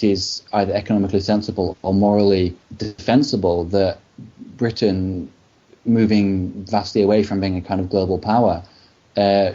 is either economically sensible or morally defensible that Britain, moving vastly away from being a kind of global power,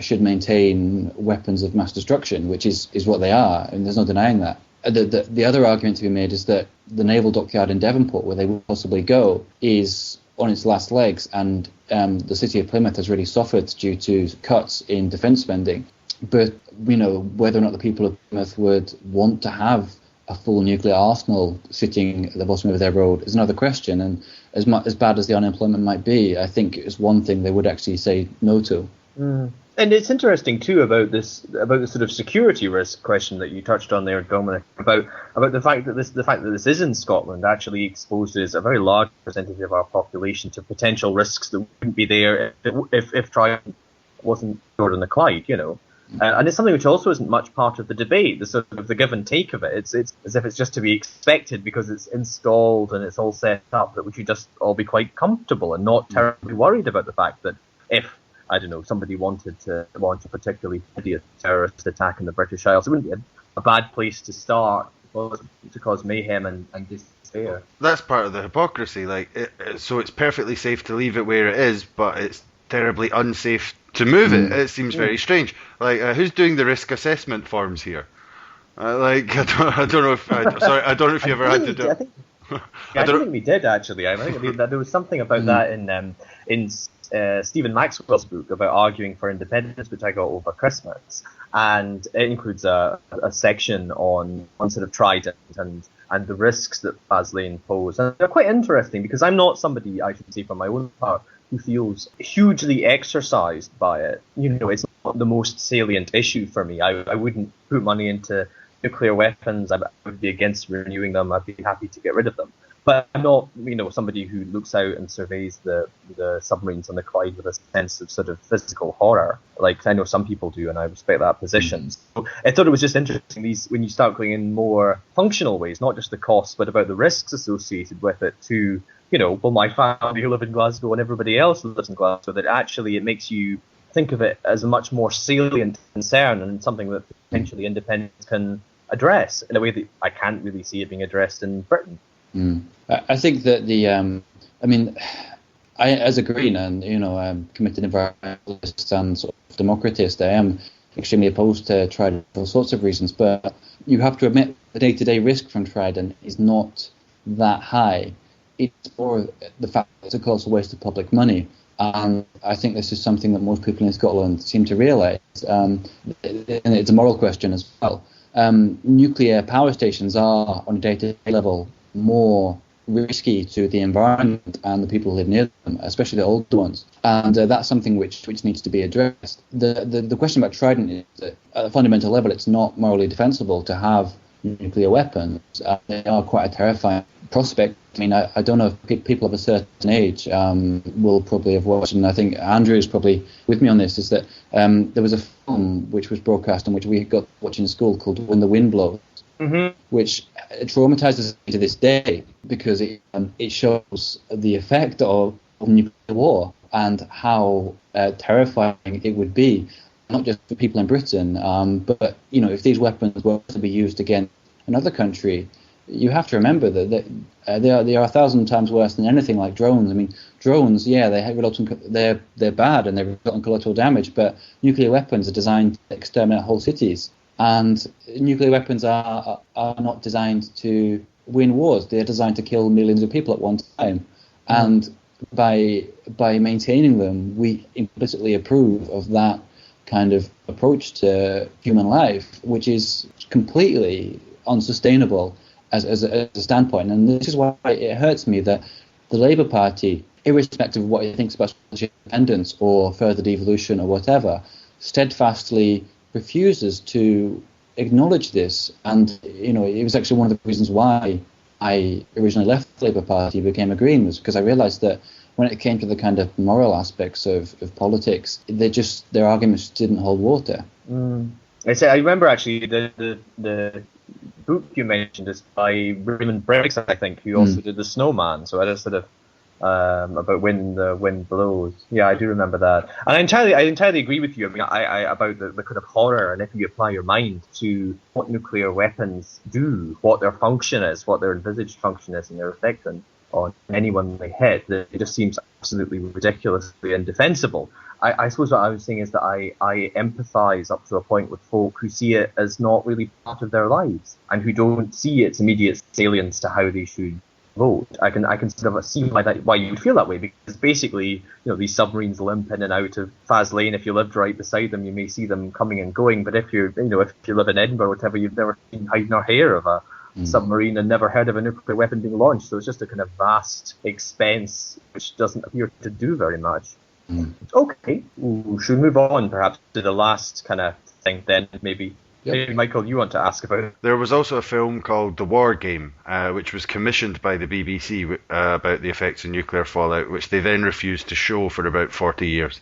should maintain weapons of mass destruction, which is what they are, and there's no denying that. The other argument to be made is that the naval dockyard in Devonport, where they will possibly go, is on its last legs, and the city of Plymouth has really suffered due to cuts in defence spending. But whether or not the people of Plymouth would want to have a full nuclear arsenal sitting at the bottom of their road is another question. And as bad as the unemployment might be, I think it's one thing they would actually say no to. And it's interesting too about the sort of security risk question that you touched on there, Dominic, about the fact that this is in Scotland actually exposes a very large percentage of our population to potential risks that wouldn't be there if Trident wasn't stored in the Clyde, and it's something which also isn't much part of the debate, the sort of the give and take of it. It's as if it's just to be expected because it's installed and it's all set up, that we should just all be quite comfortable and not terribly worried about the fact that if, I don't know, somebody wanted to launch a particularly hideous terrorist attack in the British Isles, it wouldn't be a bad place to start to cause mayhem and despair. That's part of the hypocrisy. So it's perfectly safe to leave it where it is, but it's terribly unsafe to move it. It seems very strange. Who's doing the risk assessment forms here? I don't know if. Sorry, I don't know if you ever had to do it. I don't think we did actually. I think there was something about that in Stephen Maxwell's book about arguing for independence, which I got over Christmas, and it includes a section on sort of Trident and the risks that Faslane pose. And they're quite interesting because I'm not somebody, I should say for my own part, who feels hugely exercised by it. It's not the most salient issue for me. I wouldn't put money into nuclear weapons. I would be against renewing them. I'd be happy to get rid of them. But I'm not, somebody who looks out and surveys the submarines on the Clyde with a sense of sort of physical horror, like I know some people do, and I respect that position. So I thought it was just interesting, when you start going in more functional ways, not just the costs, but about the risks associated with it to, my family who live in Glasgow and everybody else who lives in Glasgow, that actually it makes you think of it as a much more salient concern and something that potentially independence can address in a way that I can't really see it being addressed in Britain. I think that I, as a Green and committed environmentalist and sort of democratist, I am extremely opposed to Trident for all sorts of reasons. But you have to admit the day-to-day risk from Trident is not that high. It's more the fact that it's a colossal waste of public money. And I think this is something that most people in Scotland seem to realise. And it's a moral question as well. Nuclear power stations are, on a day-to-day level, more risky to the environment and the people who live near them, especially the older ones. And that's something which needs to be addressed. The question about Trident is that at a fundamental level, it's not morally defensible to have nuclear weapons. They are quite a terrifying prospect. I don't know if people of a certain age will probably have watched, and I think Andrew is probably with me on this, is that there was a film which was broadcast and which we got watching in school called When the Wind Blows, which traumatizes me to this day because it shows the effect of nuclear war and how terrifying it would be, not just for people in Britain, but if these weapons were to be used against another country, you have to remember that they are 1,000 times worse than anything like drones. Drones, they're bad and they result in collateral damage, but nuclear weapons are designed to exterminate whole cities. And nuclear weapons are not designed to win wars. They're designed to kill millions of people at one time. And by maintaining them, we implicitly approve of that kind of approach to human life, which is completely unsustainable as a standpoint. And this is why it hurts me that the Labour Party, irrespective of what it thinks about independence or further devolution or whatever, steadfastly refuses to acknowledge this. And it was actually one of the reasons why I originally left the Labour Party, became a Green, was because I realised that when it came to the kind of moral aspects of politics, their arguments didn't hold water. I remember actually the book you mentioned is by Raymond Briggs, I think, who also did The Snowman. So I had a sort of about when the wind blows. Yeah, I do remember that, and I entirely agree with you. I mean, I about the kind of horror, and if you apply your mind to what nuclear weapons do, what their function is, what their envisaged function is, and their effect on anyone they hit, that it just seems absolutely ridiculously indefensible. I suppose what I was saying is that I empathise up to a point with folk who see it as not really part of their lives and who don't see its immediate salience to how they should vote. I can sort of see why you would feel that way, because basically, these submarines limp in and out of Faz Lane. If you lived right beside them, you may see them coming and going. But if you live in Edinburgh or whatever, you've never seen hide nor hair of a submarine and never heard of a nuclear weapon being launched. So it's just a kind of vast expense which doesn't appear to do very much. Okay, should we move on perhaps to the last kind of thing then, maybe? Yep. Maybe, Michael, you want to ask about it? There was also a film called The War Game, which was commissioned by the BBC about the effects of nuclear fallout, which they then refused to show for about 40 years,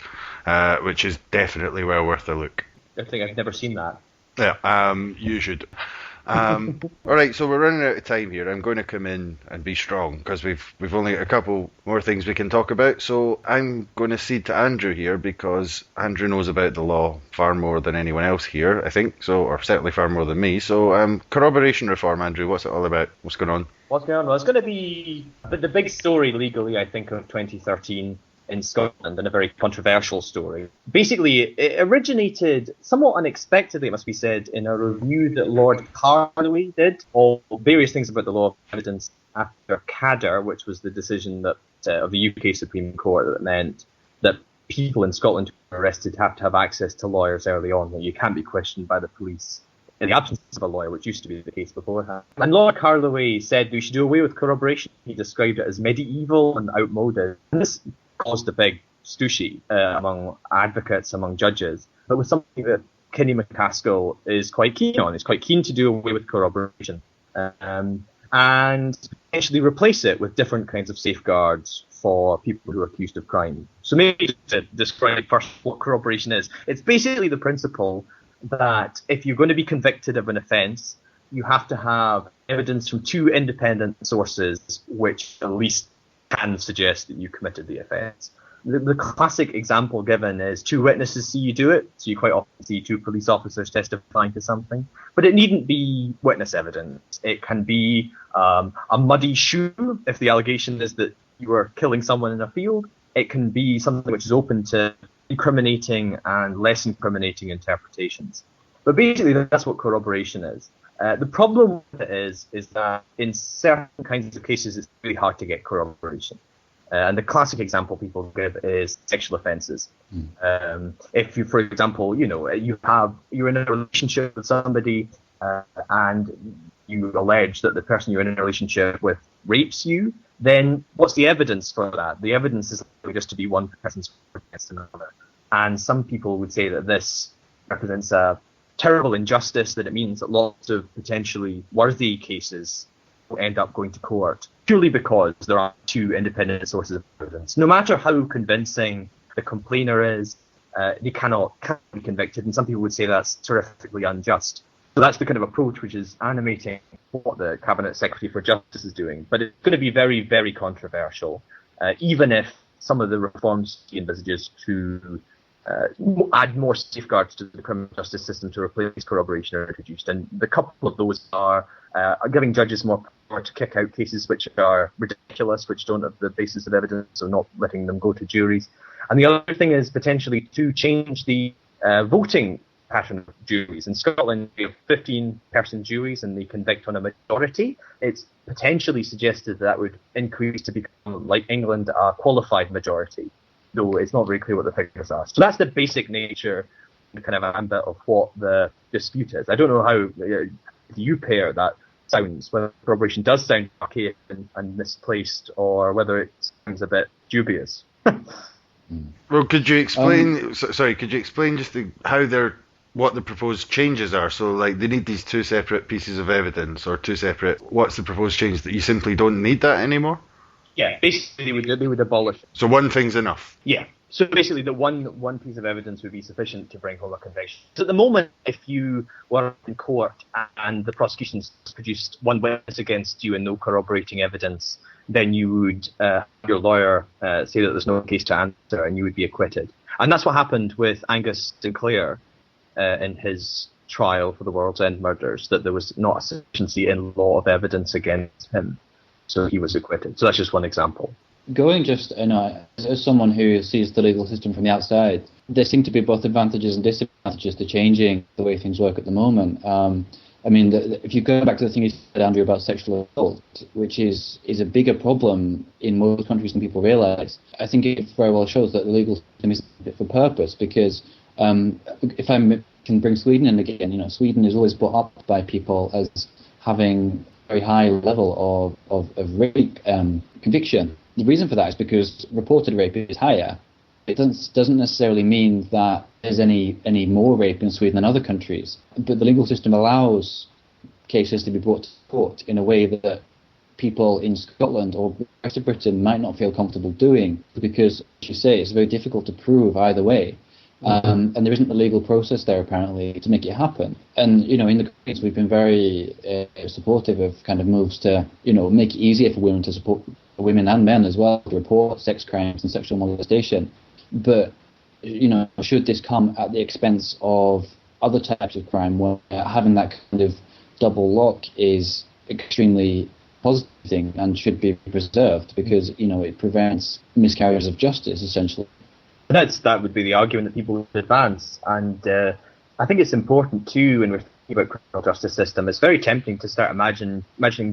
which is definitely well worth a look. I think I've never seen that. Yeah, you should. All right, so we're running out of time here. I'm going to come in and be strong because we've only got a couple more things we can talk about. So I'm going to cede to Andrew here because Andrew knows about the law far more than anyone else here, I think. So, or certainly far more than me. So, corroboration reform, Andrew. What's it all about? What's going on? What's going on? Well, it's going to be the big story legally, I think, of 2013. In Scotland, and a very controversial story. Basically, it originated somewhat unexpectedly, it must be said, in a review that Lord Carloway did of various things about the law of evidence after Cadder, which was the decision that of the UK Supreme Court that meant that people in Scotland who are arrested have to have access to lawyers early on, that you can't be questioned by the police in the absence of a lawyer, which used to be the case beforehand. And Lord Carloway said we should do away with corroboration. He described it as medieval and outmoded. And this caused a big stooshy among advocates, among judges, but with something that Kenny McCaskill is quite keen on. He's quite keen to do away with corroboration and potentially replace it with different kinds of safeguards for people who are accused of crime. So maybe to describe first what corroboration is, it's basically the principle that if you're going to be convicted of an offence, you have to have evidence from two independent sources which at least can suggest that you committed the offence. The classic example given is two witnesses see you do it, so you quite often see two police officers testifying to something. But it needn't be witness evidence. It can be a muddy shoe, if the allegation is that you were killing someone in a field. It can be something which is open to incriminating and less incriminating interpretations. But basically, that's what corroboration is. The problem with it is that in certain kinds of cases, it's really hard to get corroboration. And the classic example people give is sexual offences. If you, for example, you're in a relationship with somebody and you allege that the person you're in a relationship with rapes you, then what's the evidence for that? The evidence is just to be one person's against another. And some people would say that this represents a terrible injustice, that it means that lots of potentially worthy cases will end up going to court purely because there are two independent sources of evidence. No matter how convincing the complainer is, they cannot be convicted, and some people would say that's terrifically unjust. So that's the kind of approach which is animating what the Cabinet Secretary for Justice is doing. But it's going to be very, very controversial, even if some of the reforms he envisages to add more safeguards to the criminal justice system to replace corroboration are introduced. And the couple of those are giving judges more power to kick out cases which are ridiculous, which don't have the basis of evidence, so not letting them go to juries. And the other thing is potentially to change the voting pattern of juries. In Scotland, we have 15-person juries and they convict on a majority. It's potentially suggested that would increase to become, like England, a qualified majority, though it's not very clear what the figures are. So that's the basic nature, the kind of ambit of what the dispute is. I don't know how you pair that sounds, whether corroboration does sound archaic and misplaced, or whether it sounds a bit dubious. Well, could you explain? Could you explain just what the proposed changes are? So, like, they need these two separate pieces of evidence, or two separate. What's the proposed change, that you simply don't need that anymore? Yeah, basically they would abolish it. So one thing's enough. Yeah. So basically, the one piece of evidence would be sufficient to bring home a conviction. So at the moment, if you were in court and the prosecution's produced one witness against you and no corroborating evidence, then you would have your lawyer say that there's no case to answer and you would be acquitted. And that's what happened with Angus Sinclair in his trial for the World's End murders, that there was not a sufficiency in law of evidence against him. So he was acquitted. So that's just one example. Going just, as someone who sees the legal system from the outside, there seem to be both advantages and disadvantages to changing the way things work at the moment. If you go back to the thing you said, Andrew, about sexual assault, which is a bigger problem in most countries than people realise, I think it very well shows that the legal system is fit for purpose, because if I can bring Sweden in again, Sweden is always brought up by people as having a very high level of rape conviction. The reason for that is because reported rape is higher. It doesn't necessarily mean that there's any more rape in Sweden than other countries, but the legal system allows cases to be brought to court in a way that people in Scotland or the rest of Britain might not feel comfortable doing, because, as you say, it's very difficult to prove either way. And there isn't the legal process there, apparently, to make it happen. And, in the Greens, we've been very supportive of kind of moves to, make it easier for women to support women and men as well to report sex crimes and sexual molestation. But, should this come at the expense of other types of crime, where having that kind of double lock is extremely positive thing and should be preserved, because, it prevents miscarriages of justice, essentially. That would be the argument that people would advance, and I think it's important too when we're thinking about criminal justice system. It's very tempting to start imagining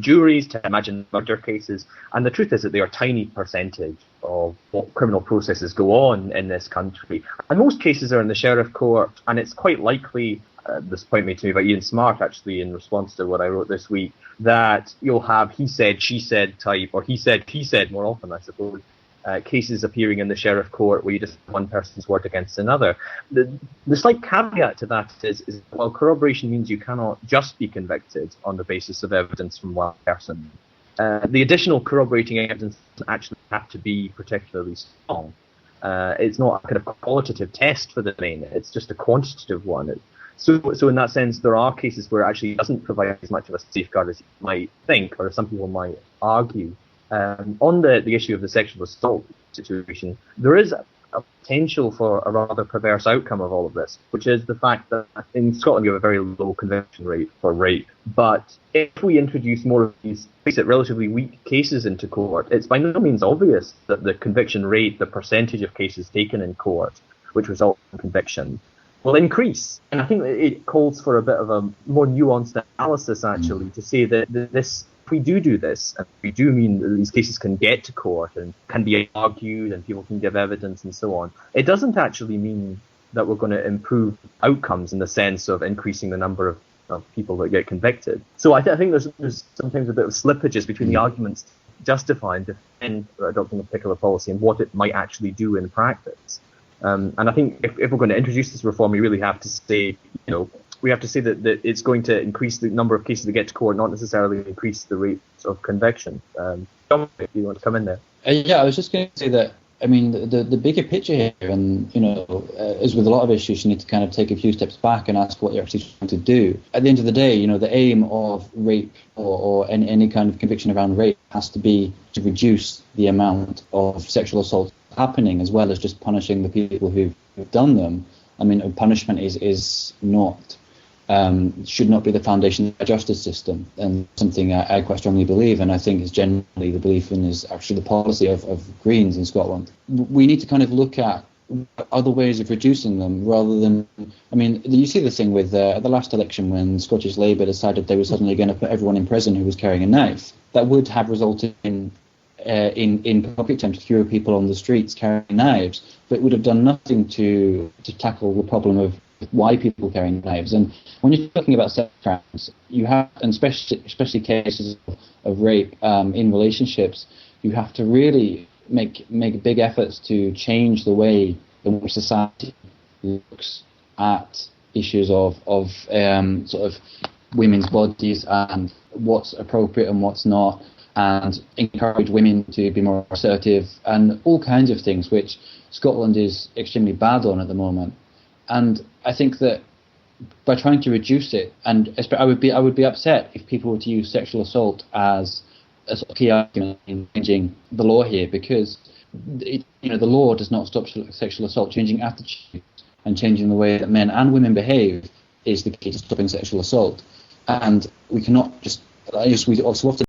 juries, to imagine murder cases, and the truth is that they are a tiny percentage of what criminal processes go on in this country. And most cases are in the sheriff court, and it's quite likely, this point made to me by Ian Smart actually in response to what I wrote this week, that you'll have he said, she said type, or he said more often, I suppose, cases appearing in the sheriff court where you just have one person's word against another. The slight caveat to that is while corroboration means you cannot just be convicted on the basis of evidence from one person, the additional corroborating evidence doesn't actually have to be particularly strong. It's not a kind of qualitative test for the main, it's just a quantitative one. So in that sense, there are cases where it actually doesn't provide as much of a safeguard as you might think, or some people might argue. On the issue of the sexual assault situation, there is a potential for a rather perverse outcome of all of this, which is the fact that in Scotland we have a very low conviction rate for rape. But if we introduce more of these, relatively weak cases into court, it's by no means obvious that the conviction rate, the percentage of cases taken in court, which result in conviction, will increase. And I think it calls for a bit of a more nuanced analysis, actually, to say that this, if we do this, and we do mean that these cases can get to court and can be argued and people can give evidence and so on, it doesn't actually mean that we're going to improve outcomes in the sense of increasing the number of people that get convicted. So I think there's sometimes a bit of slippages between the arguments justifying defend adopting a particular policy and what it might actually do in practice. And I think if we're going to introduce this reform, we really have to say, we have to say that it's going to increase the number of cases that get to court, not necessarily increase the rates of conviction. Dominic, if you want to come in there. Yeah, I was just going to say that, the bigger picture here, and, as with a lot of issues, you need to kind of take a few steps back and ask what you're actually trying to do. At the end of the day, the aim of rape or any kind of conviction around rape has to be to reduce the amount of sexual assault happening, as well as just punishing the people who've done them. Punishment is not should not be the foundation of the justice system, and something I quite strongly believe, and I think is generally the belief in is actually the policy of Greens in Scotland. We need to kind of look at other ways of reducing them rather than, you see the thing with the last election when Scottish Labour decided they were suddenly going to put everyone in prison who was carrying a knife. That would have resulted in public terms fewer people on the streets carrying knives, but it would have done nothing to tackle the problem of why people carrying knives. And when you're talking about sex crimes, you have, and especially cases of rape in relationships, you have to really make big efforts to change the way in which society looks at issues of sort of women's bodies and what's appropriate and what's not. and encourage women to be more assertive and all kinds of things, which Scotland is extremely bad on at the moment. And I think that by trying to reduce it, and I would be upset if people were to use sexual assault as a sort of key argument in changing the law here, because the law does not stop sexual assault. Changing attitudes and changing the way that men and women behave is the key to stopping sexual assault. And we cannot we also often